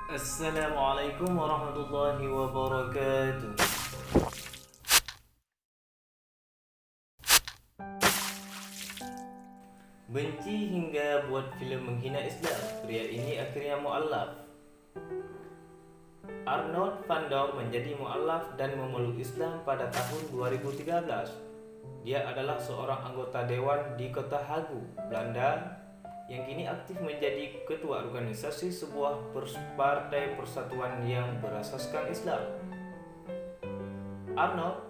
Assalamualaikum warahmatullahi wabarakatuh. Benci hingga buat film menghina Islam, pria ini akhirnya mu'allaf. Arnold van Dam menjadi mu'allaf dan memeluk Islam pada tahun 2013. Dia adalah seorang anggota dewan di kota Hague, Belanda, yang kini aktif menjadi ketua organisasi sebuah partai persatuan yang berasaskan Islam. Arnold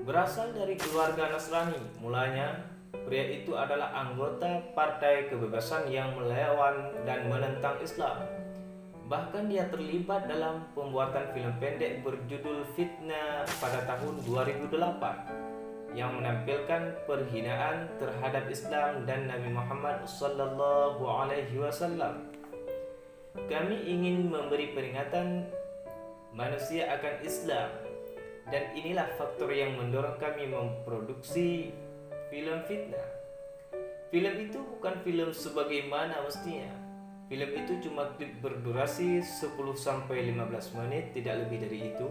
berasal dari keluarga Nasrani. Mulanya, pria itu adalah anggota Partai Kebebasan yang melawan dan menentang Islam. Bahkan dia terlibat dalam pembuatan film pendek berjudul Fitnah pada tahun 2008 yang menampilkan perhinaan terhadap Islam dan Nabi Muhammad SAW. Kami ingin memberi peringatan manusia akan Islam, dan inilah faktor yang mendorong kami memproduksi film Fitnah. Film itu bukan film sebagaimana mestinya. Film itu cuma klip berdurasi 10-15 menit, tidak lebih dari itu.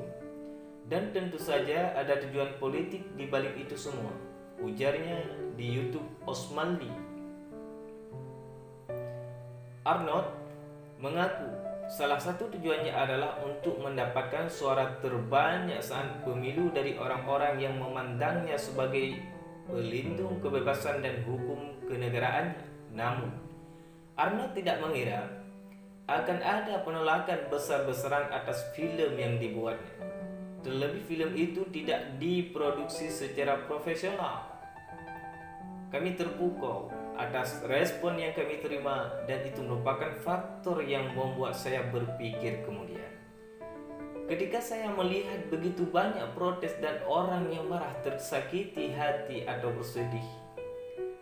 Dan tentu saja ada tujuan politik di balik itu semua, ujarnya di YouTube Osmanli. Arnold mengaku salah satu tujuannya adalah untuk mendapatkan suara terbanyak saat pemilu dari orang-orang yang memandangnya sebagai pelindung kebebasan dan hukum kenegaraannya. Namun, Arnold tidak mengira akan ada penolakan besar-besaran atas film yang dibuatnya. Terlebih film itu tidak diproduksi secara profesional. Kami terpukau atas respon yang kami terima, dan itu merupakan faktor yang membuat saya berpikir kemudian. Ketika saya melihat begitu banyak protes dan orang yang marah, tersakiti hati atau bersedih,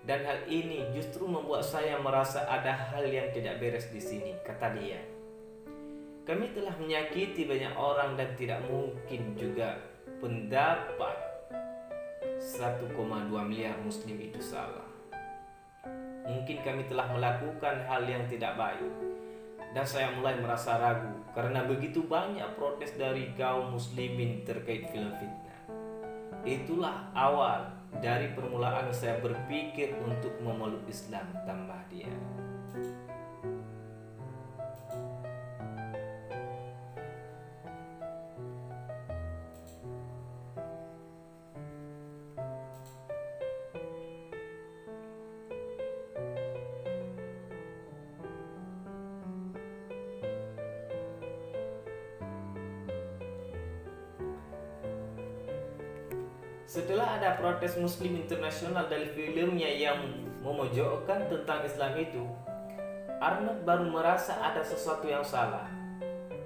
dan hal ini justru membuat saya merasa ada hal yang tidak beres di sini, kata dia. Kami telah menyakiti banyak orang dan tidak mungkin juga pendapat 1,2 miliar muslim itu salah. Mungkin kami telah melakukan hal yang tidak baik, dan saya mulai merasa ragu karena begitu banyak protes dari kaum muslimin terkait film Fitnah. Itulah awal dari permulaan saya berpikir untuk memeluk Islam, tambah dia. Setelah ada protes muslim internasional dari filmnya yang memojokkan tentang Islam itu, Arnold baru merasa ada sesuatu yang salah.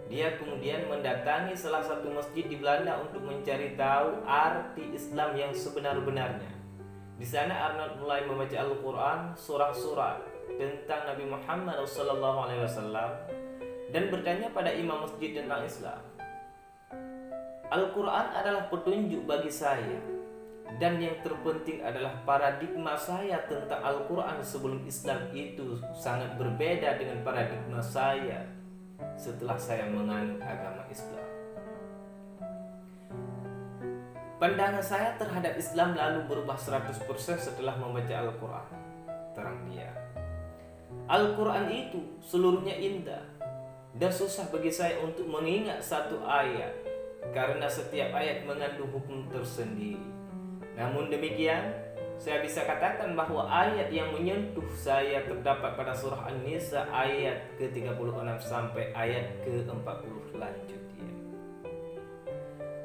Dia kemudian mendatangi salah satu masjid di Belanda untuk mencari tahu arti Islam yang sebenar-benarnya. Di sana Arnold mulai membaca Al-Quran, surah-surah tentang Nabi Muhammad SAW, dan bertanya pada imam masjid tentang Islam. Al-Quran adalah petunjuk bagi saya, dan yang terpenting adalah paradigma saya tentang Al-Quran sebelum Islam itu sangat berbeda dengan paradigma saya setelah saya menganut agama Islam. Pandangan saya terhadap Islam lalu berubah 100% setelah membaca Al-Quran, terang dia. Al-Quran itu seluruhnya indah, dan susah bagi saya untuk mengingat satu ayat, karena setiap ayat mengandung hukum tersendiri. Namun demikian, saya bisa katakan bahwa ayat yang menyentuh saya terdapat pada surah An-Nisa ayat ke-36 sampai ayat ke-40. Lanjut dia.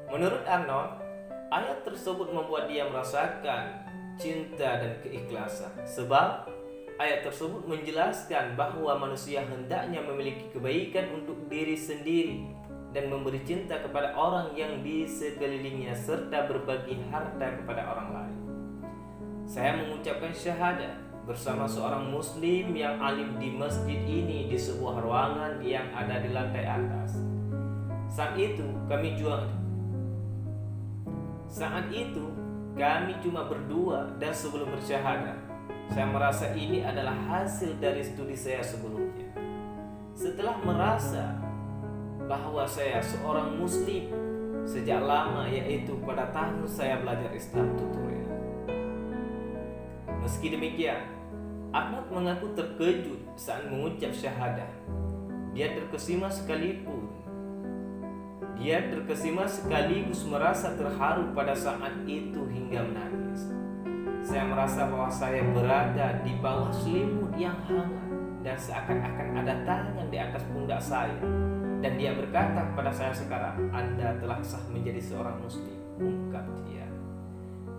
Menurut Arnold, ayat tersebut membuat dia merasakan cinta dan keikhlasan, sebab ayat tersebut menjelaskan bahwa manusia hendaknya memiliki kebaikan untuk diri sendiri dan memberi cinta kepada orang yang di sekelilingnya serta berbagi harta kepada orang lain. Saya mengucapkan syahadat bersama seorang muslim yang alim di masjid ini di sebuah ruangan yang ada di lantai atas. Saat itu kami cuma berdua, dan sebelum bersyahadat saya merasa ini adalah hasil dari studi saya sebelumnya. Setelah merasa bahwa saya seorang muslim sejak lama, yaitu pada tahun saya belajar Islam tutorial. Meski demikian, Arnold mengaku terkejut saat mengucap syahadah. Dia terkesima sekaligus merasa terharu pada saat itu hingga menangis. Saya merasa bahwa saya berada di bawah selimut yang hangat dan seakan-akan ada tangan di atas pundak saya. Dan dia berkata kepada saya sekarang, Anda telah sah menjadi seorang muslim, ungkap dia.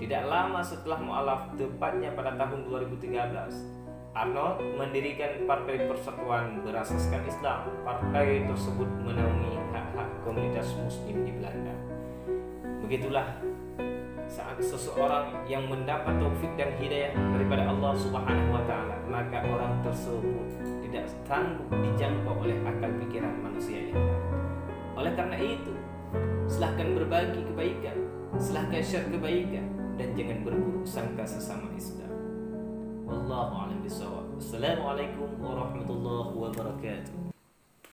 Tidak lama setelah mu'alaf, tepatnya pada tahun 2013, Arnold mendirikan Partai Persatuan Berasaskan Islam. Partai tersebut menaungi hak-hak komunitas muslim di Belanda. Begitulah saat seseorang yang mendapat taufik dan hidayah daripada Allah Subhanahu wa taala, maka orang tersebut tidak sanggup dijangkau oleh akal pikiran manusia yang lain. Oleh karena itu, silahkan berbagi kebaikan, silahkan share kebaikan, dan jangan berburuk sangka sesama Islam. Wallahu a'lam bishawab. Assalamualaikum warahmatullahi wabarakatuh.